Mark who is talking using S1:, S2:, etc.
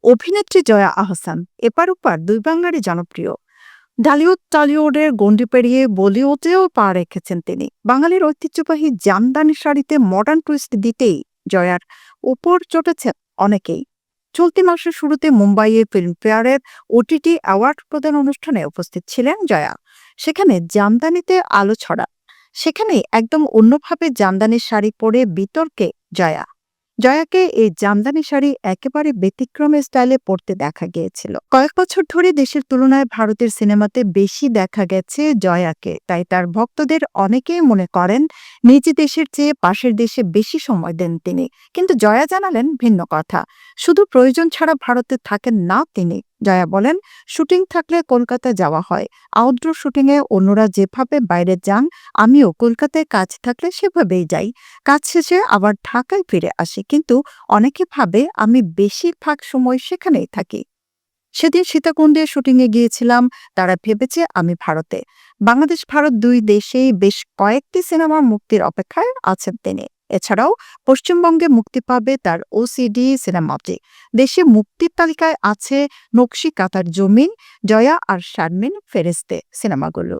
S1: অভিনেত্রী জয়া আহসান এপার ওপার দুই বাংলারই জনপ্রিয়। ঢালিউড টলিউডের গণ্ডি পেরিয়ে বলিউডেও পা রেখেছেন তিনি। বাঙালির ঐতিহ্যবাহী জামদানি শাড়িতে মডার্ন টুইস্ট দিতেই জয়ার উপর চটেছেন অনেকেই। চলতি মাসের শুরুতে মুম্বাইয়ে ফিল্মফেয়ারের ওটিটি অ্যাওয়ার্ড প্রদান অনুষ্ঠানে উপস্থিত ছিলেন জয়া। সেখানে জামদানিতে আলো ছড়া, সেখানে একদম অন্যভাবে জামদানি শাড়ি পরে বিতর্কে জয়া। জয়াকে এই জামদানি শাড়ি একেবারে ব্যতিক্রমী স্টাইলে পরতে দেখা গিয়েছিল। কয়েক বছর ধরে দেশের তুলনায় ভারতের সিনেমাতে বেশি দেখা গেছে জয়াকে, তাই তার ভক্তদের অনেকেই মনে করেন নিজ দেশের চেয়ে পাশের দেশে বেশি সময় দেন তিনি। কিন্তু জয়া জানালেন ভিন্ন কথা। শুধু প্রয়োজন ছাড়া ভারতে থাকেন না তিনি। জয়া বলেন, শুটিং থাকলে কলকাতা যাওয়া হয়, আউটডোর শুটিংয়ে অন্যরা যেভাবে বাইরে যান আমিও কলকাতায় কাজ থাকলে সেভাবেই যাই। কাজ শেষে আবার ঢাকায় ফিরে আসি, কিন্তু অনেকে ভাবে আমি বেশিরভাগ সময় সেখানেই থাকি। সেদিন সীতাকুণ্ডে শুটিংয়ে গিয়েছিলাম, তারা ভেবেছে আমি ভারতে। বাংলাদেশ ভারত দুই দেশেই বেশ কয়েকটি সিনেমার মুক্তির অপেক্ষায় আছেন তিনি। এছাড়াও পশ্চিমবঙ্গে মুক্তি পাবে তার ওসিডি সিনেমাটি। দেশে মুক্তির তালিকায় আছে নকশি কাঁথার জমিন, জয়া আর শারমিন ফেরেস্তে সিনেমাগুলো।